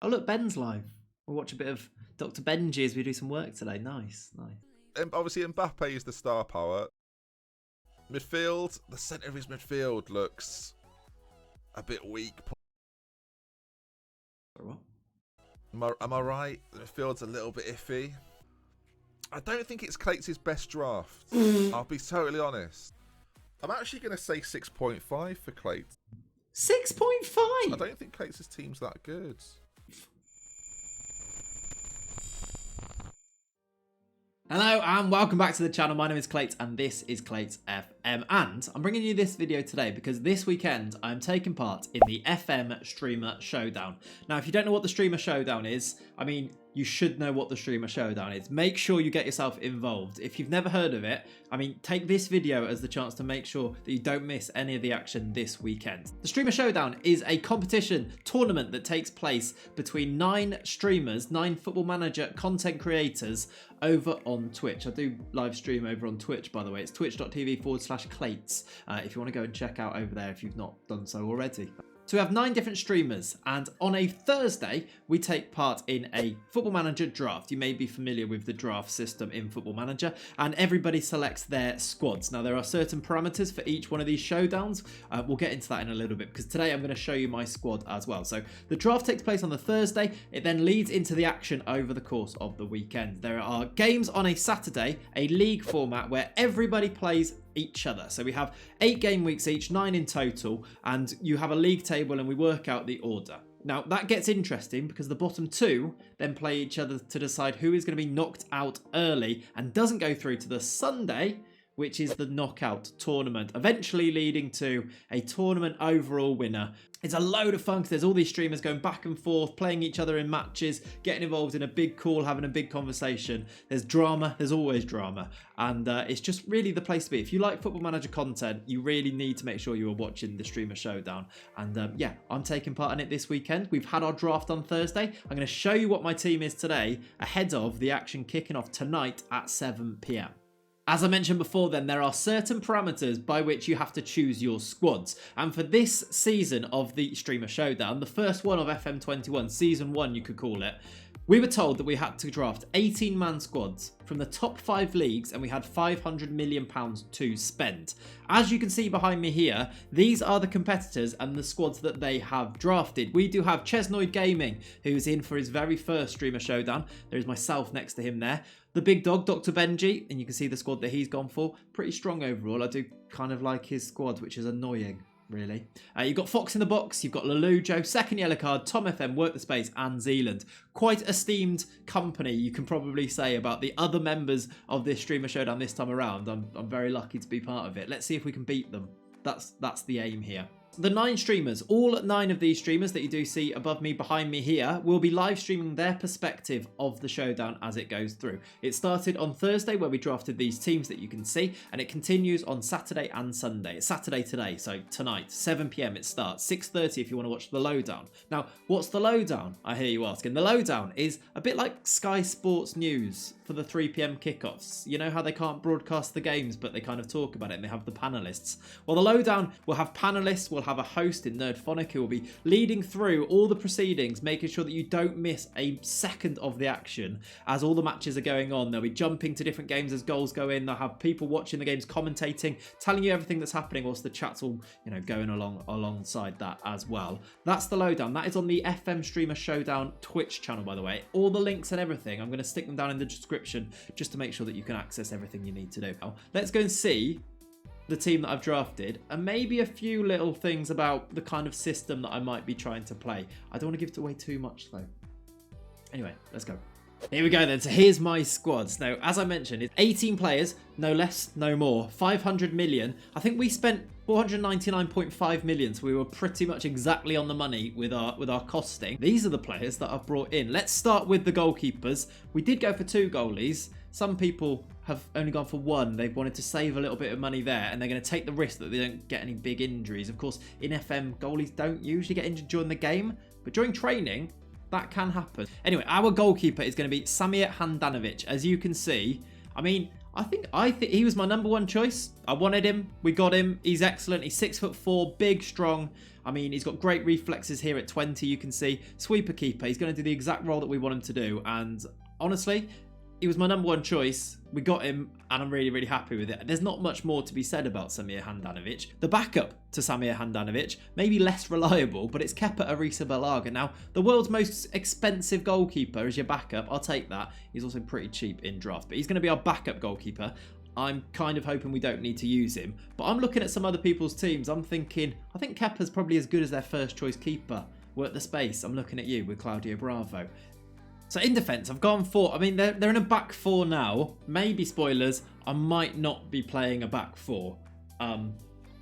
Oh, look, Ben's live. We'll watch a bit of Dr. Benji as we do some work today. Nice. And obviously, Mbappe is the star power. Midfield, the centre of his midfield looks a bit weak. What? Am I right? The midfield's a little bit iffy. I don't think it's Clayts' best draft. I'll be totally honest. I'm actually going to say 6.5 for Clayts. 6.5? I don't think Clayts' team's that good. Hello and welcome back to the channel. My name is Clayts and this is Clayts FM, and I'm bringing you this video today because this weekend I'm taking part in the FM Streamer Showdown. Now, if you don't know what the Streamer Showdown is, I mean, you should know what the Streamer Showdown is. Make sure you get yourself involved. If you've never heard of it, I mean, take this video as the chance to make sure that you don't miss any of the action this weekend. The Streamer Showdown is a competition tournament that takes place between 9 streamers, 9 Football Manager content creators over on Twitch. I do live stream over on Twitch, by the way. It's twitch.tv/Clayts if you want to go and check out over there if you've not done so already. So we have 9 different streamers, and on a Thursday, we take part in a Football Manager draft. You may be familiar with the draft system in Football Manager, and everybody selects their squads. Now, there are certain parameters for each one of these showdowns. We'll get into that in a little bit, because today I'm going to show you my squad as well. So the draft takes place on the Thursday. It then leads into the action over the course of the weekend. There are games on a Saturday, a league format where everybody plays each other. So we have 8 game weeks each, 9 in total, and you have a league table and we work out the order. Now that gets interesting because the bottom 2 then play each other to decide who is going to be knocked out early and doesn't go through to the Sunday, which is the knockout tournament, eventually leading to a tournament overall winner. It's a load of fun because there's all these streamers going back and forth, playing each other in matches, getting involved in a big call, having a big conversation. There's drama, there's always drama. And it's just really the place to be. If you like Football Manager content, you really need to make sure you are watching the Streamer Showdown. And yeah, I'm taking part in it this weekend. We've had our draft on Thursday. I'm going to show you what my team is today ahead of the action kicking off tonight at 7 PM. As I mentioned before then, there are certain parameters by which you have to choose your squads. And for this season of the Streamer Showdown, the first one of FM21, Season 1 you could call it, we were told that we had to draft 18-man squads from the top 5 leagues and we had £500 million to spend. As you can see behind me here, these are the competitors and the squads that they have drafted. We do have Chesnoid Gaming, who's in for his very first Streamer Showdown. There is myself next to him there. The big dog, Dr. Benji, and you can see the squad that he's gone for. Pretty strong overall. I do kind of like his squad, which is annoying, really. You've got Fox in the Box, you've got Lowdown, second yellow card, Tom FM, Work the Space, and Zealand. Quite esteemed company, you can probably say, about the other members of this Streamer Showdown this time around. I'm very lucky to be part of it. Let's see if we can beat them. That's the aim here. The 9 streamers, all 9 of these streamers that you do see above me, behind me here, will be live streaming their perspective of the showdown as it goes through. It started on Thursday where we drafted these teams that you can see, and it continues on Saturday and Sunday. It's Saturday today, so tonight, 7 PM it starts, 6:30 if you want to watch the Lowdown. Now, what's the Lowdown, I hear you asking? The Lowdown is a bit like Sky Sports News for the 3 PM kickoffs. You know how they can't broadcast the games, but they kind of talk about it and they have the panelists. Well, the Lowdown will have panelists, we'll have a host in Nerdphonic who will be leading through all the proceedings, making sure that you don't miss a second of the action as all the matches are going on. They'll be jumping to different games as goals go in. They'll have people watching the games, commentating, telling you everything that's happening, whilst the chat's all, going alongside that as well. That's the Lowdown. That is on the FM Streamer Showdown Twitch channel, by the way. All the links and everything, I'm going to stick them down in the description just to make sure that you can access everything you need to do. Now, let's go and see the team that I've drafted and maybe a few little things about the kind of system that I might be trying to play. I don't want to give away too much though. Anyway, let's go. Here we go then. So here's my squads. Now, as I mentioned, it's 18 players, no less, no more. 500 million. I think we spent 499.5 million, so we were pretty much exactly on the money with our costing. These are the players that I've brought in. Let's start with the goalkeepers. We did go for 2 goalies. Some people have only gone for 1. They've wanted to save a little bit of money there, and they're going to take the risk that they don't get any big injuries. Of course, in FM, goalies don't usually get injured during the game, but during training, that can happen. Anyway, our goalkeeper is going to be Samir Handanovic. As you can see, I mean, I think he was my number one choice. I wanted him. We got him. He's excellent. He's 6'4", big, strong. I mean, he's got great reflexes here at 20, you can see. Sweeper keeper. He's going to do the exact role that we want him to do. And honestly, he was my number one choice. We got him, and I'm really, really happy with it. There's not much more to be said about Samir Handanovic. The backup to Samir Handanovic, maybe less reliable, but it's Kepa Arrizabalaga. Now, the world's most expensive goalkeeper is your backup. I'll take that. He's also pretty cheap in draft, but he's going to be our backup goalkeeper. I'm kind of hoping we don't need to use him. But I'm looking at some other people's teams. I'm thinking, I think Kepa's probably as good as their first choice keeper. Work the space. I'm looking at you with Claudio Bravo. So in defence, I've gone for, I mean, they're in a back four now. Maybe, spoilers, I might not be playing a back four.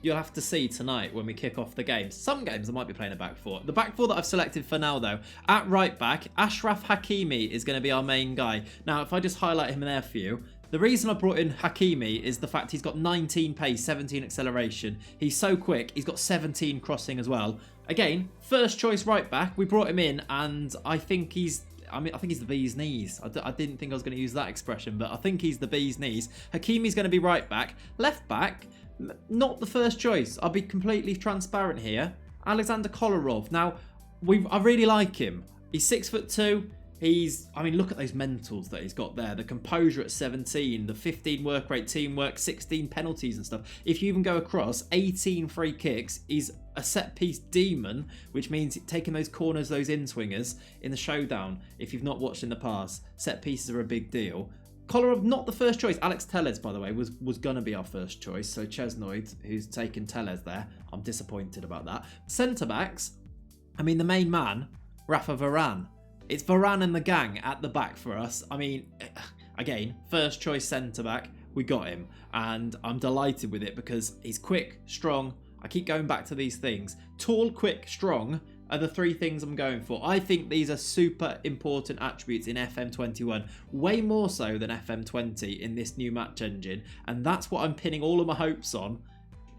You'll have to see tonight when we kick off the games. Some games I might be playing a back four. The back four that I've selected for now, though, at right back, Ashraf Hakimi is going to be our main guy. Now, if I just highlight him there for you, the reason I brought in Hakimi is the fact he's got 19 pace, 17 acceleration. He's so quick. He's got 17 crossing as well. Again, first choice right back. We brought him in, and I think he's the bee's knees. I didn't think I was going to use that expression, but I think he's the bee's knees. Hakimi's going to be right back. Left back, not the first choice. I'll be completely transparent here. Alexander Kolarov. Now, I really like him. He's 6'2". Look at those mentals that he's got there. The composure at 17, the 15 work rate, teamwork, 16 penalties and stuff. If you even go across, 18 free kicks. He's a set-piece demon, which means taking those corners, those in-swingers in the Showdown. If you've not watched in the past, set-pieces are a big deal. Kolarov, not the first choice. Alex Tellez, by the way, was going to be our first choice. So Chesnoid, who's taken Tellez there. I'm disappointed about that. Centre-backs, I mean, the main man, Rafa Varane. It's Varane and the gang at the back for us. I mean, again, first choice centre-back, we got him. And I'm delighted with it because he's quick, strong. I keep going back to these things. Tall, quick, strong are the three things I'm going for. I think these are super important attributes in FM21. Way more so than FM20 in this new match engine. And that's what I'm pinning all of my hopes on.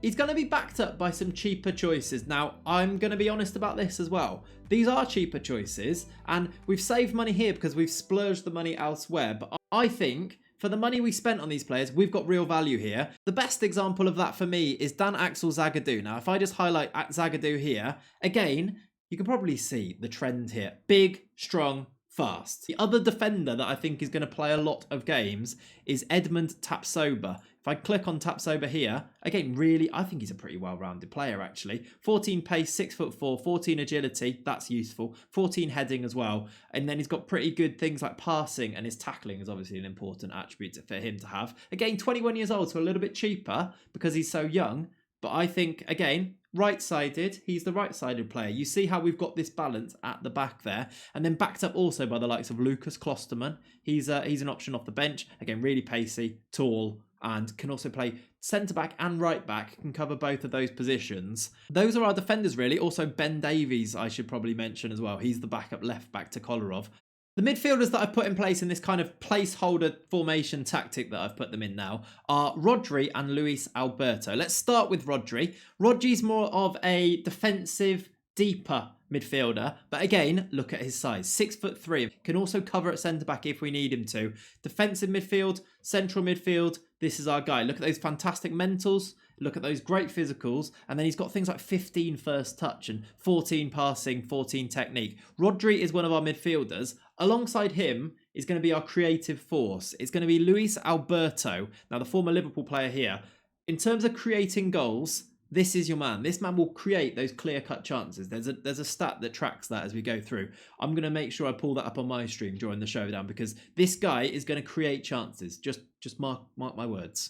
He's going to be backed up by some cheaper choices. Now, I'm going to be honest about this as well. These are cheaper choices, and we've saved money here because we've splurged the money elsewhere. But I think for the money we spent on these players, we've got real value here. The best example of that for me is Dan Axel Zagadou. Now, if I just highlight Zagadou here, again, you can probably see the trend here. Big, strong, fast. The other defender that I think is going to play a lot of games is Edmund Tapsoba. If I click on Tapsoba here, again, really, I think he's a pretty well-rounded player, actually. 14 pace, 6'4", 14 agility, that's useful. 14 heading as well. And then he's got pretty good things like passing, and his tackling is obviously an important attribute for him to have. Again, 21 years old, so a little bit cheaper because he's so young. But I think, again, right-sided, he's the right-sided player. You see how we've got this balance at the back there. And then backed up also by the likes of Lucas Klosterman. He's an option off the bench. Again, really pacey, tall, and can also play centre-back and right-back, can cover both of those positions. Those are our defenders, really. Also, Ben Davies, I should probably mention as well. He's the backup left-back to Kolarov. The midfielders that I've put in place in this kind of placeholder formation tactic that I've put them in now are Rodri and Luis Alberto. Let's start with Rodri. Rodri's more of a defensive, deeper midfielder, but again, look at his size, 6'3", can also cover at centre-back if we need him to. Defensive midfield, central midfield, this is our guy. Look at those fantastic mentals, look at those great physicals, and then he's got things like 15 first touch and 14 passing, 14 technique. Rodri is one of our midfielders. Alongside him is going to be our creative force. It's going to be Luis Alberto, now the former Liverpool player here. In terms of creating goals, this is your man. This man will create those clear-cut chances. There's a stat that tracks that as we go through. I'm going to make sure I pull that up on my stream during the showdown because this guy is going to create chances. Just mark my words.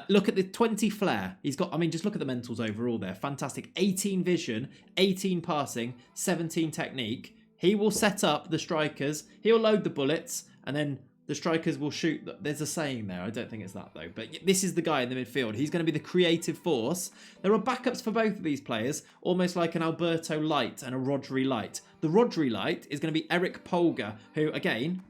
Look at the 20 flair. He's got, just look at the mentals overall there. Fantastic. 18 vision, 18 passing, 17 technique. He will set up the strikers. He'll load the bullets and then the strikers will shoot. There's a saying there. I don't think it's that, though. But this is the guy in the midfield. He's going to be the creative force. There are backups for both of these players, almost like an Alberto light and a Rodri light. The Rodri light is going to be Eric Polga, who, again,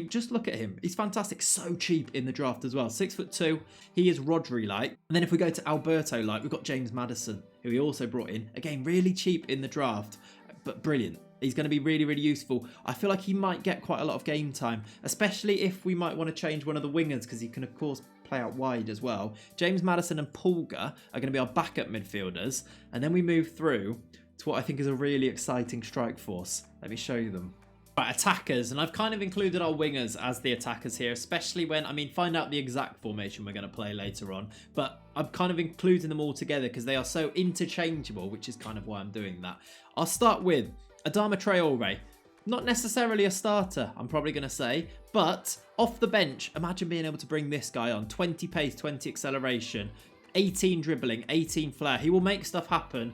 just look at him. He's fantastic. So cheap in the draft as well. 6'2". He is Rodri light. And then if we go to Alberto light, we've got James Maddison, who he also brought in. Again, really cheap in the draft, but brilliant. He's going to be really, really useful. I feel like he might get quite a lot of game time, especially if we might want to change one of the wingers, because he can, of course, play out wide as well. James Maddison and Pulga are going to be our backup midfielders. And then we move through to what I think is a really exciting strike force. Let me show you them. Right, attackers, and I've kind of included our wingers as the attackers here, especially when, I mean, find out the exact formation we're going to play later on, but I'm kind of including them all together because they are so interchangeable, which is kind of why I'm doing that. I'll start with Adama Traore. Not necessarily a starter, I'm probably going to say, but off the bench, imagine being able to bring this guy on. 20 pace, 20 acceleration, 18 dribbling, 18 flair. He will make stuff happen.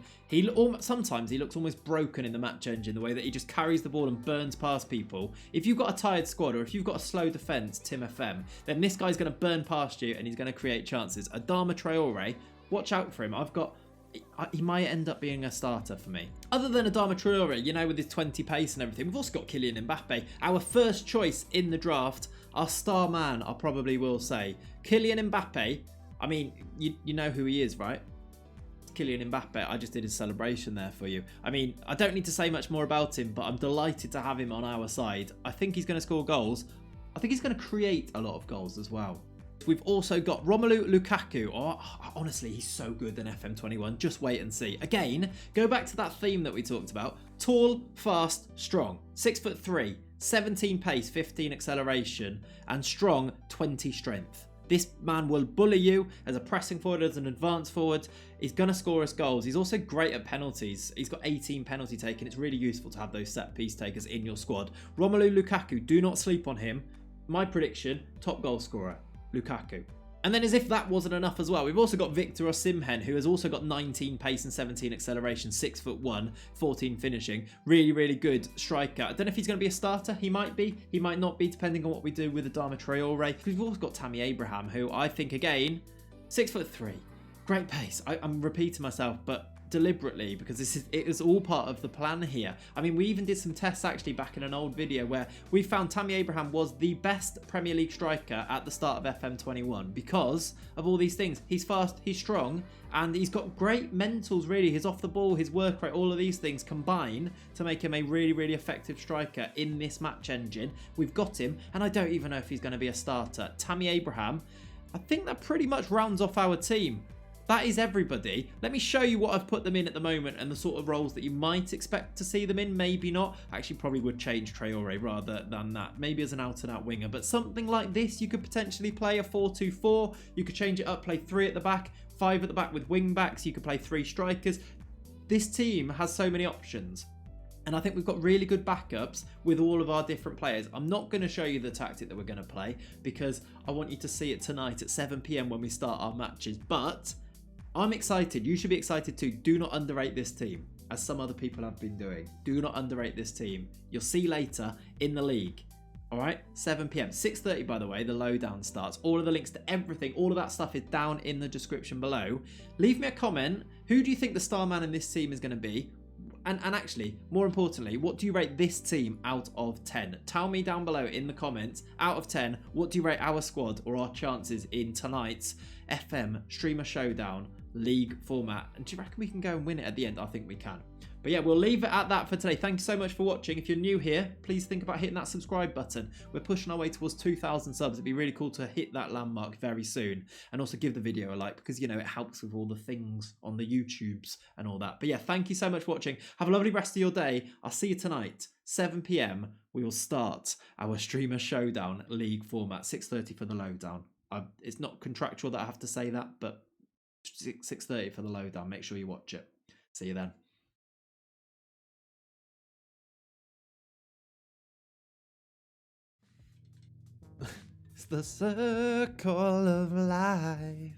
Sometimes he looks almost broken in the match engine, the way that he just carries the ball and burns past people. If you've got a tired squad or if you've got a slow defence, Team FM, then this guy's going to burn past you and he's going to create chances. Adama Traore, watch out for him. He might end up being a starter for me. Other than Adama Traore, you know, with his 20 pace and everything, we've also got Kylian Mbappe. Our first choice in the draft, our star man, I probably will say. Kylian Mbappe, I mean, you know who he is, right? Kylian Mbappe. I just did his celebration there for you. I mean, I don't need to say much more about him, but I'm delighted to have him on our side. I think he's going to score goals. I think he's going to create a lot of goals as well. We've also got Romelu Lukaku. Oh, honestly, he's so good in FM21. Just wait and see. Again, go back to that theme that we talked about. Tall, fast, strong. 6'3", 17 pace, 15 acceleration, and strong, 20 strength. This man will bully you as a pressing forward, as an advanced forward. He's going to score us goals. He's also great at penalties. He's got 18 penalty taken. It's really useful to have those set piece takers in your squad. Romelu Lukaku, do not sleep on him. My prediction, top goal scorer, Lukaku. And then as if that wasn't enough as well, we've also got Victor Osimhen, who has also got 19 pace and 17 acceleration, 6'1", 14 finishing. Really, really good striker. I don't know if he's going to be a starter. He might be. He might not be, depending on what we do with Adama Traore. We've also got Tammy Abraham, who I think, again, 6'3". Great pace. I'm repeating myself, but deliberately, because it is all part of the plan here. I mean, we even did some tests actually back in an old video where we found Tammy Abraham was the best Premier League striker at the start of FM21 because of all these things. He's fast, he's strong, and he's got great mentals, really. His off the ball, his work rate, all of these things combine to make him a really, really effective striker in this match engine. We've got him, and I don't even know if he's going to be a starter. Tammy Abraham, I think that pretty much rounds off our team. That is everybody. Let me show you what I've put them in at the moment and the sort of roles that you might expect to see them in. Maybe not. I actually probably would change Traore rather than that. Maybe as an out-and-out winger. But something like this, you could potentially play a 4-2-4. You could change it up, play 3 at the back, 5 at the back with wing backs. You could play 3 strikers. This team has so many options. And I think we've got really good backups with all of our different players. I'm not going to show you the tactic that we're going to play because I want you to see it tonight at 7 PM when we start our matches. But I'm excited. You should be excited too. Do not underrate this team, as some other people have been doing. Do not underrate this team. You'll see later in the league. All right, 7 PM. 6:30, by the way, the lowdown starts. All of the links to everything, all of that stuff is down in the description below. Leave me a comment. Who do you think the star man in this team is going to be? And actually, more importantly, what do you rate this team out of 10? Tell me down below in the comments, out of 10, what do you rate our squad or our chances in tonight's FM Streamer Showdown League format? And do you reckon we can go and win it at the end? I think we can. But yeah, we'll leave it at that for today. Thank you so much for watching. If you're new here, please think about hitting that subscribe button. We're pushing our way towards 2,000 subs. It'd be really cool to hit that landmark very soon. And also give the video a like because, you know, it helps with all the things on the YouTubes and all that. But yeah, thank you so much for watching. Have a lovely rest of your day. I'll see you tonight, 7 PM. We will start our Streamer Showdown League format, 6:30 for the lowdown. It's not contractual that I have to say that, but 6:30 for the lowdown. Make sure you watch it. See you then. It's the circle of life,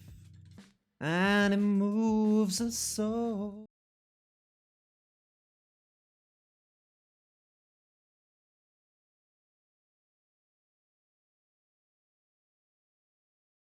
and it moves us so.